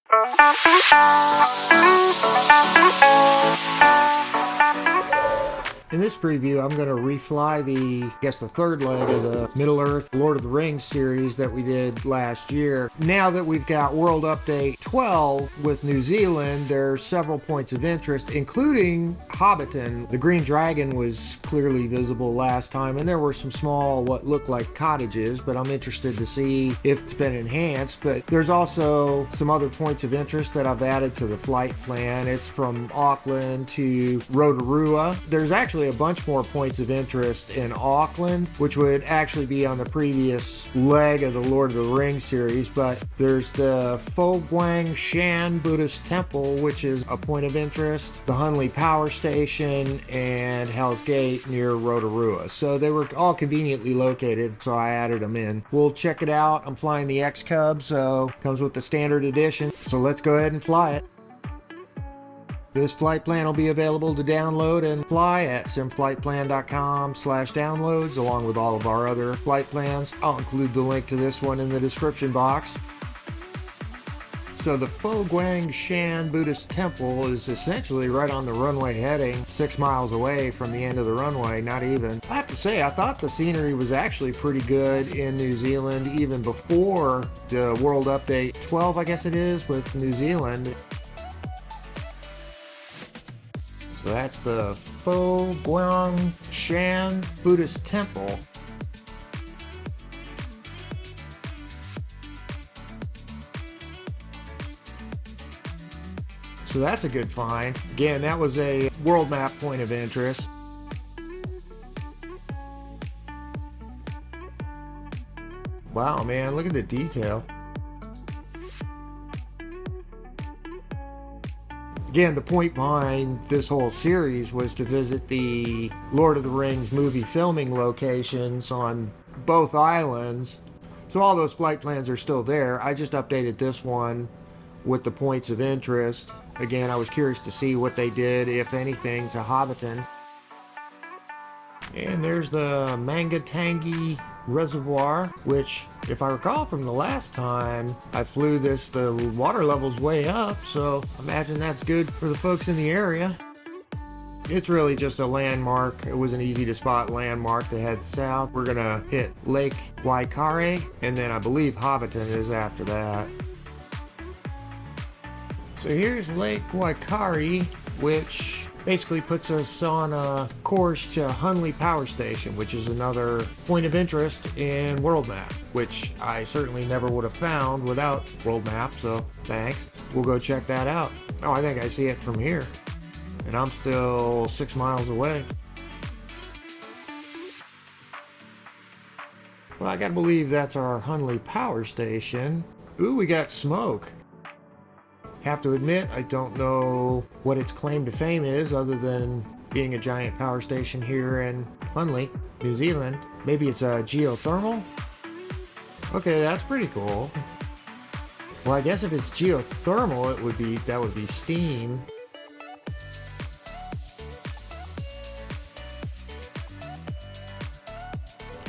In this preview, I'm going to refly the third leg of the Middle-earth Lord of the Rings series that we did last year. Now that we've got World Update 12 with New Zealand, there's several points of interest, including Hobbiton. The Green Dragon was clearly visible last time, and there were some small, what looked like cottages, but I'm interested to see if it's been enhanced. But there's also some other points of interest that I've added to the flight plan. It's from Auckland to Rotorua. There's actually a bunch more points of interest in Auckland, which would actually be on the previous leg of the Lord of the Rings series, but there's the Fo Guang Shan Buddhist Temple, which is a point of interest, the Hunley Power Station, and Hell's Gate near Rotorua. So they were all conveniently located, so I added them in. We'll check it out. I'm flying the XII, so it comes with the standard edition. So let's go ahead and fly it. This flight plan will be available to download and fly at simflightplan.com/downloads, along with all of our other flight plans. I'll include the link to this one in the description box. So the Fo Guang Shan Buddhist Temple is essentially right on the runway heading, 6 miles away from the end of the runway, not even. I have to say, I thought the scenery was actually pretty good in New Zealand, even before the World Update 12, I guess it is, with New Zealand. So that's the Fo Guang Shan Buddhist Temple. So that's a good find. Again, that was a world map point of interest. Wow, man, look at the detail. Again, the point behind this whole series was to visit the Lord of the Rings movie filming locations on both islands. So all those flight plans are still there. I just updated this one with the points of interest. Again, I was curious to see what they did, if anything, to Hobbiton. And there's the Mangatangi Reservoir, which, if I recall from the last time I flew this, the water level's way up, so I imagine that's good for the folks in the area. It's really just a landmark. It was an easy to spot landmark to head south. We're gonna hit Lake Waikare, and then I believe Hobbiton is after that. So here's Lake Waikare, which basically puts us on a course to Hunley Power Station, which is another point of interest in World Map, which I certainly never would have found without World Map, so thanks. We'll go check that out. Oh, I think I see it from here. And I'm still 6 miles away. Well, I gotta believe that's our Hunley Power Station. Ooh, we got smoke. Have to admit, I don't know what its claim to fame is other than being a giant power station here in Hunley, New Zealand. Maybe it's a geothermal? Okay, that's pretty cool. Well, I guess if it's geothermal, that would be steam.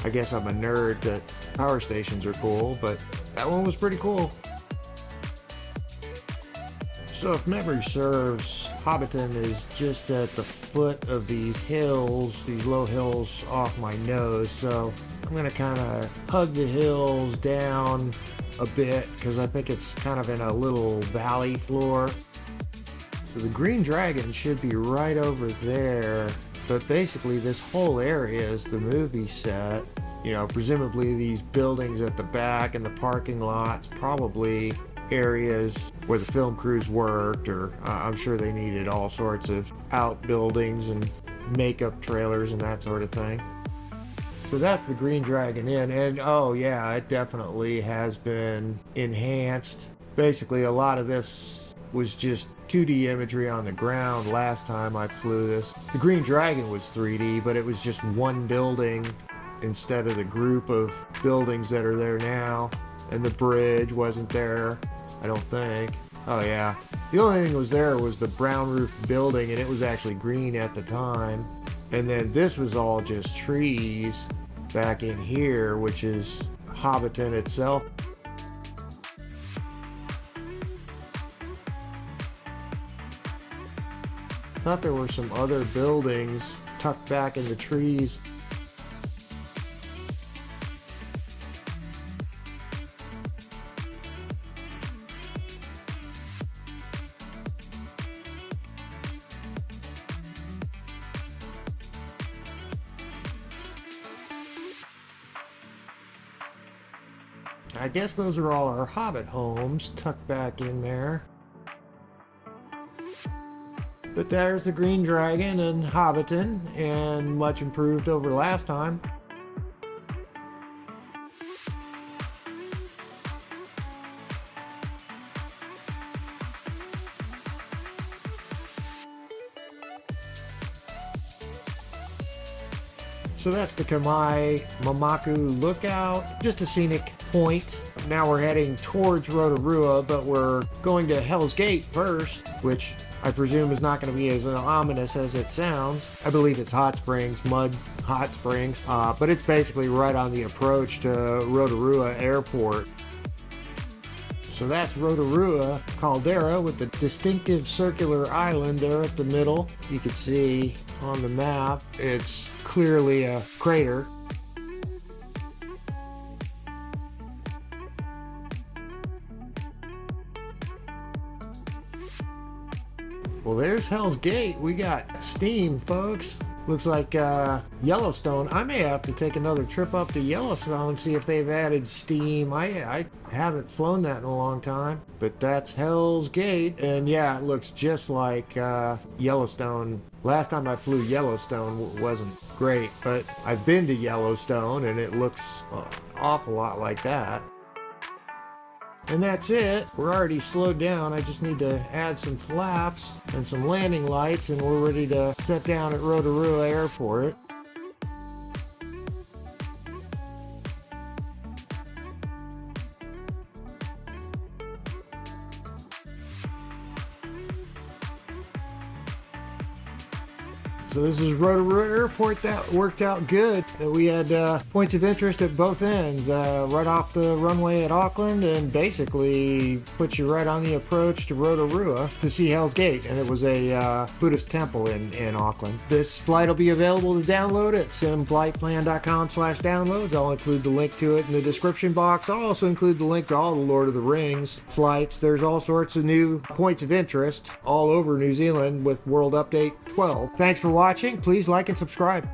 I guess I'm a nerd that power stations are cool, but that one was pretty cool. So if memory serves, Hobbiton is just at the foot of these hills, these low hills off my nose. So I'm going to kind of hug the hills down a bit because I think it's kind of in a little valley floor. So the Green Dragon should be right over there. But basically this whole area is the movie set. You know, presumably these buildings at the back and the parking lots, probably areas where the film crews worked, or I'm sure they needed all sorts of outbuildings and makeup trailers and that sort of thing. So that's the Green Dragon Inn, and oh yeah, it definitely has been enhanced. Basically a lot of this was just 2D imagery on the ground last time I flew this. The Green Dragon was 3D, but it was just one building instead of the group of buildings that are there now, and the bridge wasn't there, I don't think. Oh yeah, the only thing that was there was the brown roof building, and it was actually green at the time. And then this was all just trees back in here, which is Hobbiton itself. thought there were some other buildings tucked back in the trees. I guess those are all our Hobbit homes tucked back in there. But there's the Green Dragon and Hobbiton, and much improved over last time. So that's the Kamai Mamaku Lookout, just a scenic point. Now we're heading towards Rotorua, but we're going to Hell's Gate first, which I presume is not going to be as ominous as it sounds. I believe it's hot springs, mud hot springs, but it's basically right on the approach to Rotorua Airport. So that's Rotorua Caldera with the distinctive circular island there at the middle. You can see on the map, it's clearly a crater. Well, there's Hell's Gate. We got steam, folks. Looks like Yellowstone. I may have to take another trip up to Yellowstone, see if they've added steam. I haven't flown that in a long time. But that's Hell's Gate. And yeah, it looks just like Yellowstone. Last time I flew Yellowstone wasn't great, but I've been to Yellowstone and it looks an awful lot like that. And that's it. We're already slowed down. I just need to add some flaps and some landing lights and we're ready to set down at Rotorua Airport. So this is Rotorua Airport. That worked out good. We had points of interest at both ends, right off the runway at Auckland, and basically puts you right on the approach to Rotorua to see Hell's Gate. And it was a Buddhist temple in Auckland. This flight will be available to download at simflightplan.com/downloads. I'll include the link to it in the description box. I'll also include the link to all the Lord of the Rings flights. There's all sorts of new points of interest all over New Zealand with World Update 12. Thanks for watching. Please like and subscribe.